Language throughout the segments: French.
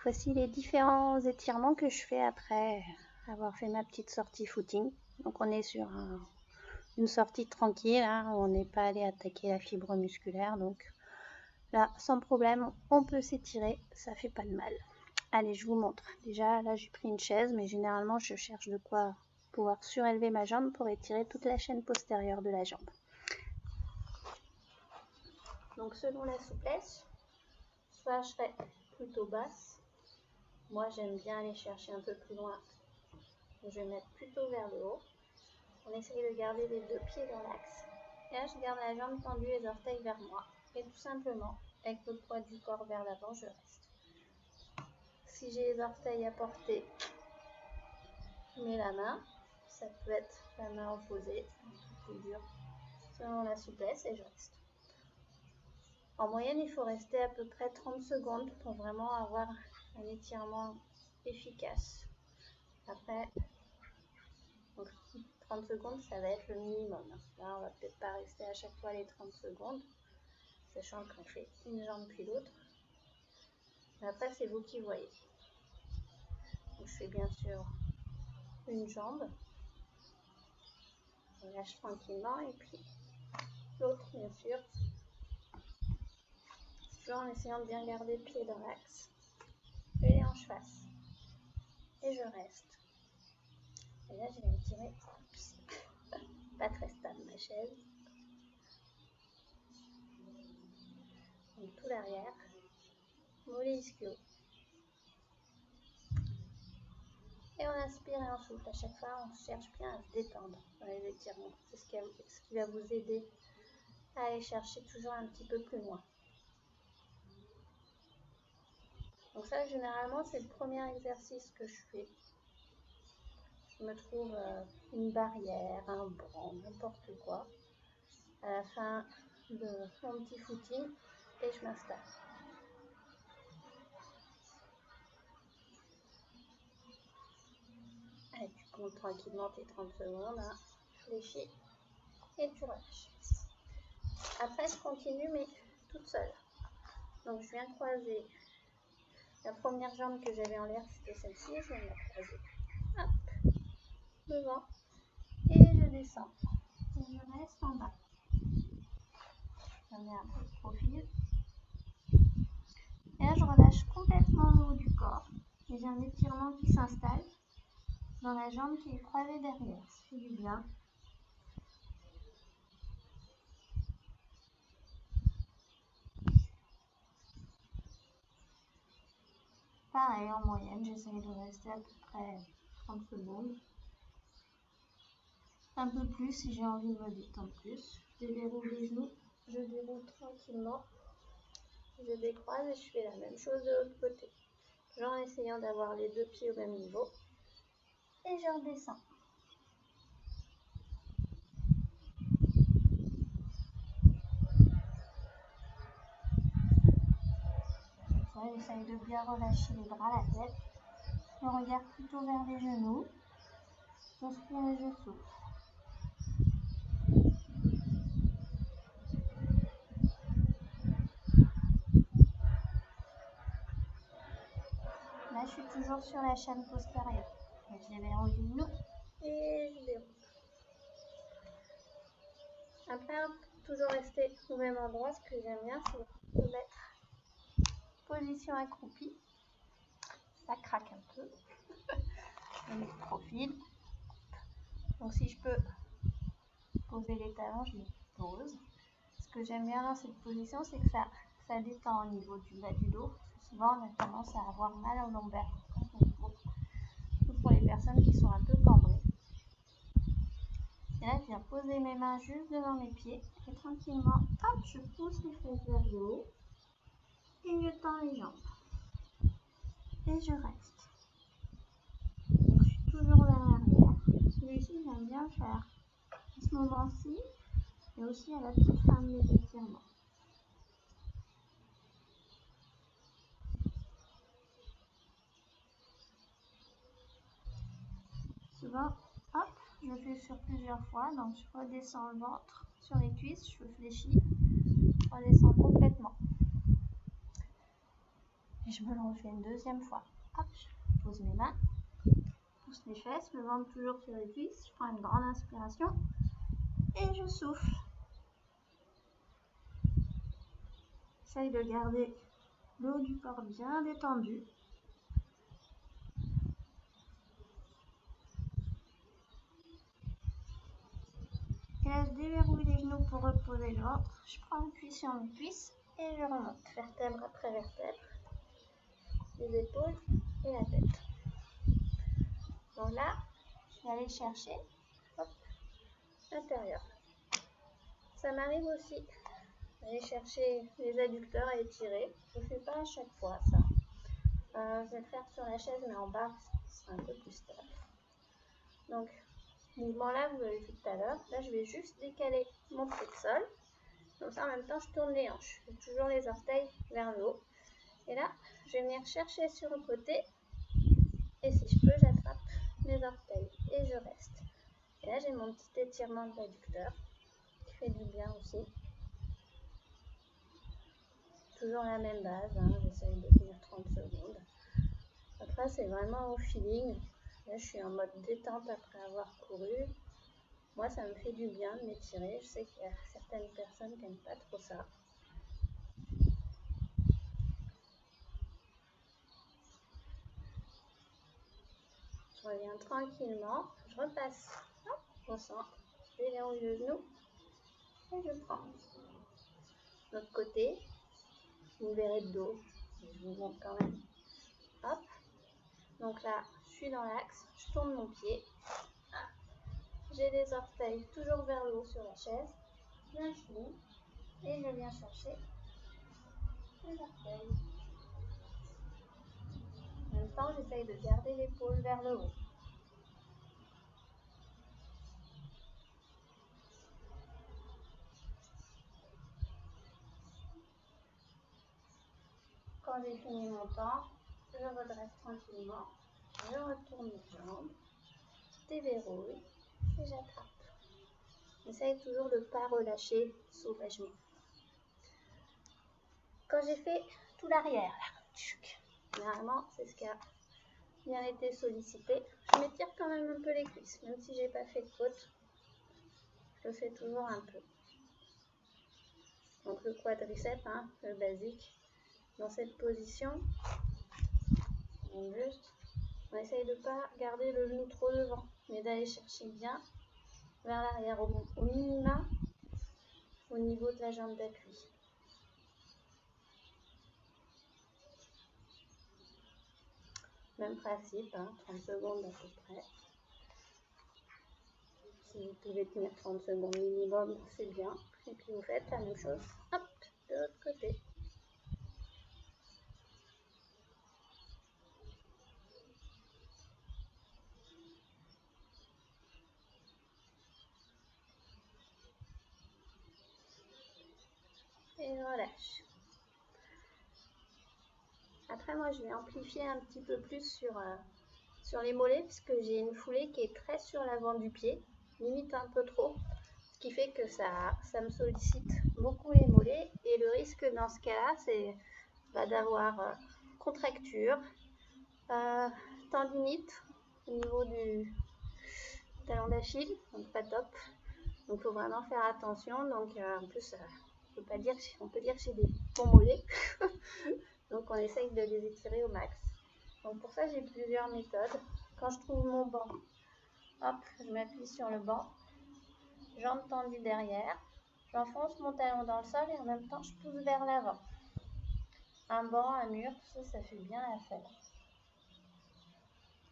Voici les différents étirements que je fais après avoir fait ma petite sortie footing. Donc on est sur une sortie tranquille, hein, on n'est pas allé attaquer la fibre musculaire. Donc là, sans problème, on peut s'étirer, ça fait pas de mal. Allez, je vous montre. Déjà, là j'ai pris une chaise, mais généralement je cherche de quoi pouvoir surélever ma jambe pour étirer toute la chaîne postérieure de la jambe. Donc selon la souplesse, soit je serai plutôt basse. Moi, j'aime bien aller chercher un peu plus loin. Je vais mettre plutôt vers le haut. On essaye de garder les deux pieds dans l'axe. Et là, je garde la jambe tendue, les orteils vers moi. Et tout simplement, avec le poids du corps vers l'avant, je reste. Si j'ai les orteils à portée, je mets la main. Ça peut être la main opposée, un peu plus dur, selon la souplesse, et je reste. En moyenne, il faut rester à peu près 30 secondes pour vraiment avoir un étirement efficace. Après, donc 30 secondes, ça va être le minimum. Là, on va peut-être pas rester à chaque fois les 30 secondes, sachant qu'on fait une jambe puis l'autre. Mais après, c'est vous qui voyez. Donc, je fais bien sûr une jambe. On lâche tranquillement et puis l'autre, bien sûr. Toujours en essayant de bien garder le pied dans l'axe. Et les hanches face. Et je reste. Et là, je vais étirer. Pas très stable ma chaise. Donc tout l'arrière. Mollet ischio. Et on inspire et on souffle. À chaque fois, on cherche bien à se détendre dans les étirements. C'est ce qui va vous aider à aller chercher toujours un petit peu plus loin. Donc ça, généralement, c'est le premier exercice que je fais. Je me trouve une barrière, un banc, n'importe quoi, à la fin de mon petit footing, et je m'installe. Allez, tu comptes tranquillement tes 30 secondes, hein, fléchis, et tu relâches. Après, je continue, mais toute seule. Donc, je viens croiser la première jambe que j'avais en l'air, c'était celle-ci, je viens de la croiser. Hop, devant, et je descends. Et je reste en bas. Je mets un peu de profil. Et là, je relâche complètement le haut du corps. Et j'ai un étirement qui s'installe dans la jambe qui est croisée derrière. Ça fait du bien. Pareil, en moyenne, j'essaye de rester à peu près 30 secondes. Un peu plus si j'ai envie de me détendre plus. Je déroule les genoux, je déroule tranquillement. Je décroise et je fais la même chose de l'autre côté. En essayant d'avoir les deux pieds au même niveau. Et je redescends. J'essaye de bien relâcher les bras, la tête. Je regarde plutôt vers les genoux. J'inspire et je souffle. Là, je suis toujours sur la chaîne postérieure. Je déverrouille les genoux et je déroule. Après, toujours rester au même endroit. Ce que j'aime bien, c'est de mettre position accroupie. Ça craque un peu. Je mets le profil. Donc, si je peux poser les talons, je les pose. Ce que j'aime bien dans cette position, c'est que ça détend au niveau du bas du dos. Souvent, on a tendance à avoir mal au lombaire. Surtout pour les personnes qui sont un peu cambrées. Et là, je viens poser mes mains juste devant mes pieds. Et tranquillement, hop, je pousse les fesses vers le haut. Et je tends les jambes. Et je reste. Donc, je suis toujours vers l'arrière. Celui-ci, j'aime bien faire à ce moment-ci. Et aussi à la toute fin de mes étirements. Souvent, hop, je fais sur plusieurs fois. Donc, je redescends le ventre sur les cuisses. Je fléchis. Je redescends complètement. Et je me le refais une deuxième fois. Hop, je pose mes mains, pousse les fesses, le ventre toujours sur les cuisses. Je prends une grande inspiration et je souffle. J'essaye de garder le haut du corps bien détendu. Et là, je déverrouille les genoux pour reposer le ventre. Je prends appui sur mes cuisses et je remonte vertèbre après vertèbre, les épaules et la tête. Donc là, je vais aller chercher l'intérieur. Ça m'arrive aussi d'aller chercher les adducteurs et étirer. Je ne le fais pas à chaque fois ça. Je vais le faire sur la chaise mais en bas, ce sera un peu plus stable. Donc, mouvement là, vous l'avez vu tout à l'heure. Là, je vais juste décaler mon pied de sol. Comme ça, en même temps, je tourne les hanches. Je fais toujours les orteils vers le haut. Et là, je vais venir chercher sur le côté. Et si je peux, j'attrape mes orteils et je reste. Et là, j'ai mon petit étirement de l'adducteur qui fait du bien aussi. Toujours la même base, hein. J'essaye de tenir 30 secondes. Après, c'est vraiment au feeling. Là, je suis en mode détente après avoir couru. Moi, ça me fait du bien de m'étirer. Je sais qu'il y a certaines personnes qui n'aiment pas trop ça. Je reviens tranquillement. Je repasse au centre. Je déverrouille le genou et je prends. L'autre côté, vous verrez de dos. Je vous montre quand même. Hop. Donc là, je suis dans l'axe. Je tourne mon pied. J'ai les orteils toujours vers le haut sur la chaise. J'incline et je viens chercher les orteils. En même temps, j'essaye de garder l'épaule vers le haut. Quand j'ai fini mon temps, je redresse tranquillement, je retourne les jambes, déverrouille et j'attrape. J'essaye toujours de ne pas relâcher sauvagement. Quand j'ai fait tout l'arrière, généralement c'est ce qui a bien été sollicité, je m'étire quand même un peu les cuisses, même si j'ai pas fait de côte, je le fais toujours un peu. Donc le quadriceps, hein, le basique, dans cette position, on essaye de ne pas garder le genou trop devant, mais d'aller chercher bien vers l'arrière, au minima, au niveau de la jambe d'appui. Même principe, hein, 30 secondes à peu près. Si vous pouvez tenir 30 secondes minimum, c'est bien. Et puis vous faites la même chose, hop, de l'autre côté. Et je relâche. Après, moi, je vais amplifier un petit peu plus sur les mollets, puisque j'ai une foulée qui est très sur l'avant du pied, limite un peu trop, ce qui fait que ça me sollicite beaucoup les mollets. Et le risque dans ce cas-là, c'est d'avoir contracture, tendinite au niveau du talon d'Achille, donc pas top. Donc il faut vraiment faire attention. Donc en plus, on peut dire que j'ai des bons mollets. Donc on essaye de les étirer au max. Donc pour ça, j'ai plusieurs méthodes. Quand je trouve mon banc, hop, je m'appuie sur le banc, jambes tendues derrière, j'enfonce mon talon dans le sol et en même temps, je pousse vers l'avant. Un banc, un mur, tout ça, ça fait bien l'affaire.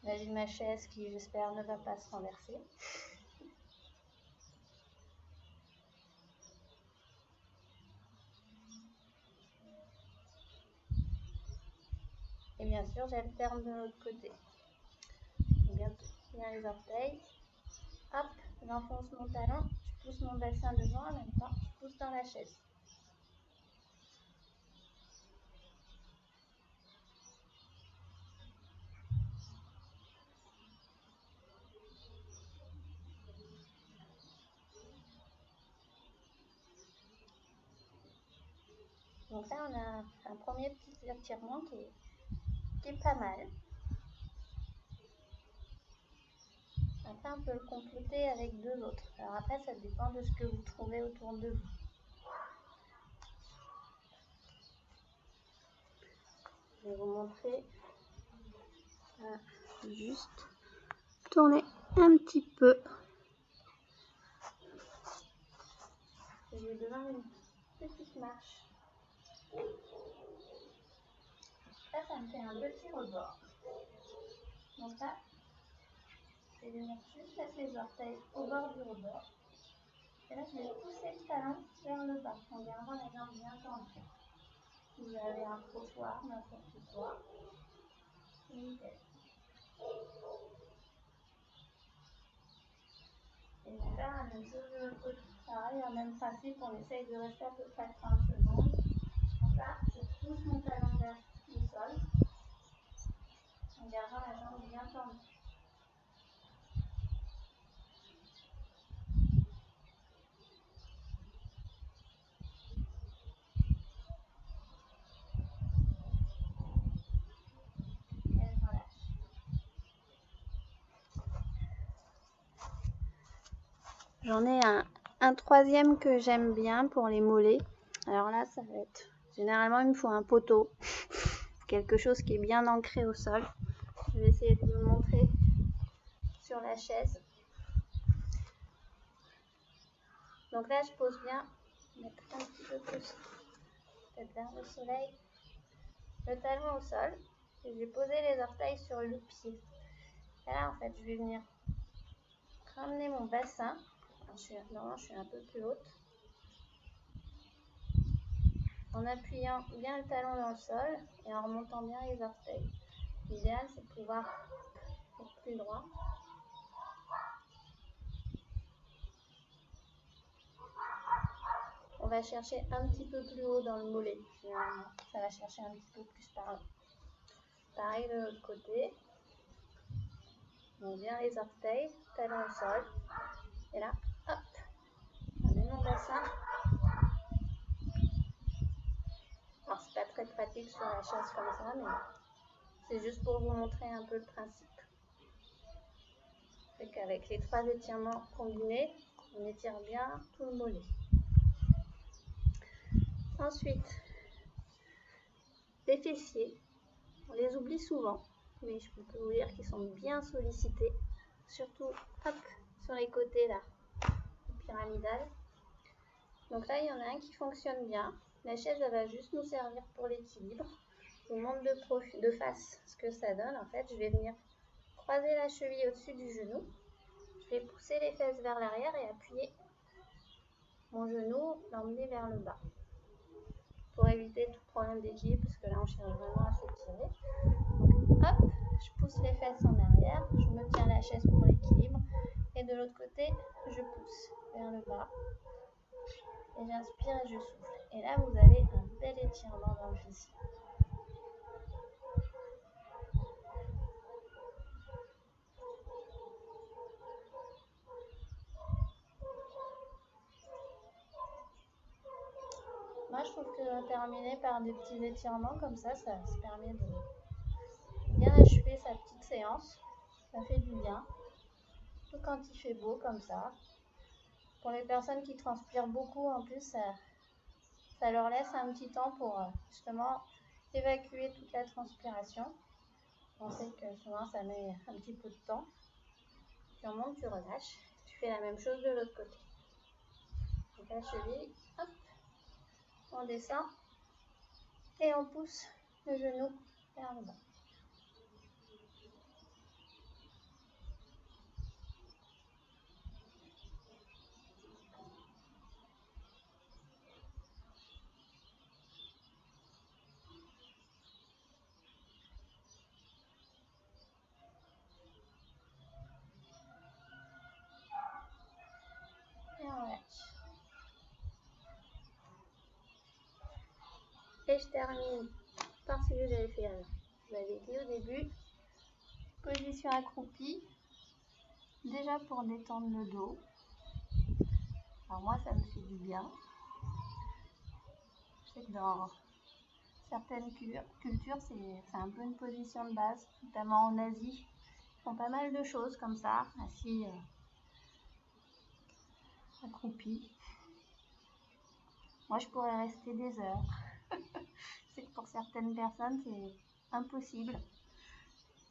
Là, j'ai ma chaise qui, j'espère, ne va pas se renverser. Et bien sûr, j'alterne de l'autre côté. Bientôt, bien les orteils. Hop, j'enfonce mon talon, je pousse mon bassin devant, en même temps, je pousse dans la chaise. Donc là, on a un premier petit étirement qui est qui est pas mal. Après, on peut le compléter avec 2 autres. Alors après, ça dépend de ce que vous trouvez autour de vous. Je vais vous montrer. Juste tourner un petit peu. J'ai besoin d'une petite marche. Là, ça me fait un petit rebord. Donc là, je vais venir juste mettre les orteils au bord du rebord. Et là, je vais pousser le talon vers le bas en gardant la jambe bien tendue. Si vous avez un trottoir, n'importe quoi, c'est nickel. Et je vais faire la même chose de l'autre côté. Pareil, le même principe, on essaye de rester à peu près 30 secondes. Donc là, je pousse mon talon vers le sol en gardant la jambe bien tendue. Et je relâche. J'en ai un troisième que j'aime bien pour les mollets. Alors là, ça va être... Généralement, il me faut un poteau. Quelque chose qui est bien ancré au sol. Je vais essayer de vous le montrer sur la chaise. Donc là, je pose bien, mettre un petit peu plus, peut-être vers le soleil, le talon au sol. Et je vais poser les orteils sur le pied. Et là, en fait, je vais venir ramener mon bassin. Alors, je suis un peu plus haute. En appuyant bien le talon dans le sol et en remontant bien les orteils. L'idéal, c'est de pouvoir être plus droit. On va chercher un petit peu plus haut dans le mollet. Ça va chercher un petit peu plus par là. Pareil de l'autre côté. Donc bien les orteils, talon au sol. Et là, hop, on met mon bassin. Alors c'est pas très pratique sur la chaise comme ça, mais c'est juste pour vous montrer un peu le principe. C'est qu'avec les 3 étirements combinés, on étire bien tout le mollet. Ensuite, les fessiers, on les oublie souvent, mais je peux vous dire qu'ils sont bien sollicités, surtout hop, sur les côtés là, pyramidal. Donc là, il y en a un qui fonctionne bien. La chaise, elle va juste nous servir pour l'équilibre. Je vous montre de face ce que ça donne. En fait, je vais venir croiser la cheville au-dessus du genou. Je vais pousser les fesses vers l'arrière et appuyer mon genou, l'emmener vers le bas. Pour éviter tout problème d'équilibre, parce que là, on cherche vraiment à s'étirer. Donc, hop, je pousse les fesses en arrière. Je me tiens la chaise pour l'équilibre. Et de l'autre côté, je pousse vers le bas. Et j'inspire et je souffle. Et là, vous avez un bel étirement dans le fessier. Moi, je trouve que terminer par des petits étirements comme ça se permet de bien achever sa petite séance. Ça fait du bien. Surtout quand il fait beau comme ça. Pour les personnes qui transpirent beaucoup, en plus, ça leur laisse un petit temps pour justement évacuer toute la transpiration. On sait que souvent, ça met un petit peu de temps. Tu remontes, tu relâches. Tu fais la même chose de l'autre côté. Donc la cheville, hop, on descend et on pousse le genou vers le bas. Et on relâche. Et je termine par ce que j'avais fait avant. Je vous l'avais dit au début, position accroupie, déjà pour détendre le dos. Alors moi, ça me fait du bien. Je sais que dans certaines cultures, c'est un peu une position de base, notamment en Asie. Ils font pas mal de choses comme ça, assis, accroupis. Moi, je pourrais rester des heures. C'est que pour certaines personnes, c'est impossible.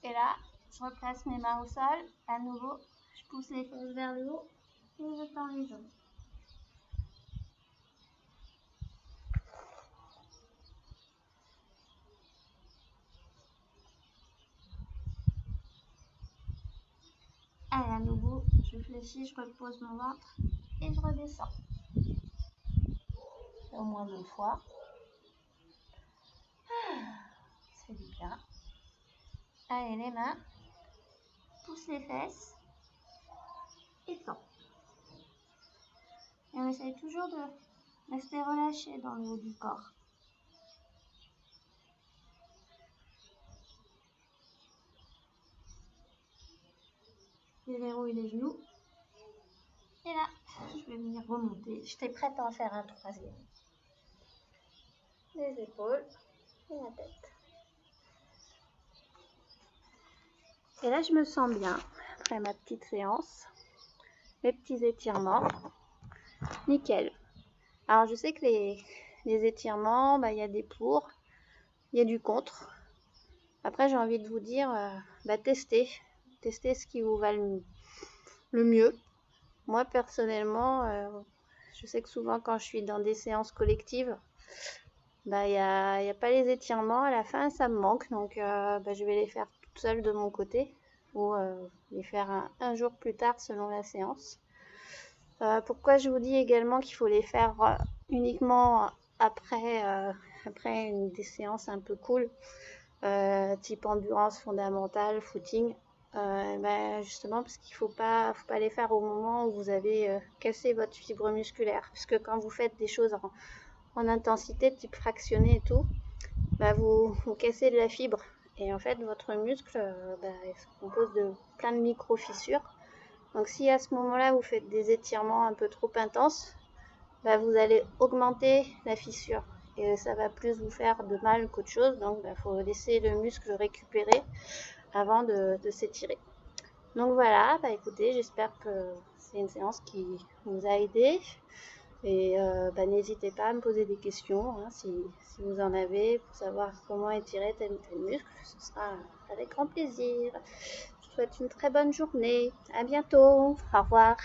Et là, je replace mes mains au sol. À nouveau, je pousse les fesses vers le haut et je tends les jambes. Allez, à nouveau, je fléchis, je repose mon ventre et je redescends. Au moins 2 fois. Ça fait du bien. Allez, les mains. Pousse les fesses. Et tend. Et on essaye toujours de rester relâché dans le haut du corps. Je déverrouille les genoux. Et là, je vais venir remonter. J'étais prête à en faire un troisième. Les épaules et la tête. Et là, je me sens bien après ma petite séance. Mes petits étirements. Nickel. Alors, je sais que les étirements, il y a des pour, il y a du contre. Après, j'ai envie de vous dire, testez. Testez ce qui vous va le mieux. Moi, personnellement, je sais que souvent, quand je suis dans des séances collectives, il n'y a pas les étirements. À la fin, ça me manque. Donc, je vais les faire toute seule de mon côté ou les faire un jour plus tard selon la séance. Pourquoi je vous dis également qu'il faut les faire uniquement après des séances un peu cool, type endurance fondamentale, footing, justement parce qu'il faut pas les faire au moment où vous avez cassé votre fibre musculaire, puisque quand vous faites des choses en intensité type fractionné et tout, vous cassez de la fibre et en fait votre muscle il se compose de plein de micro fissures. Donc si à ce moment-là vous faites des étirements un peu trop intenses, vous allez augmenter la fissure et ça va plus vous faire de mal qu'autre chose. Donc il faut laisser le muscle récupérer avant de s'étirer. Donc voilà, écoutez, j'espère que c'est une séance qui vous a aidé. Et n'hésitez pas à me poser des questions si vous en avez pour savoir comment étirer tel ou tel muscle. Ce sera avec grand plaisir. Je vous souhaite une très bonne journée. À bientôt. Au revoir.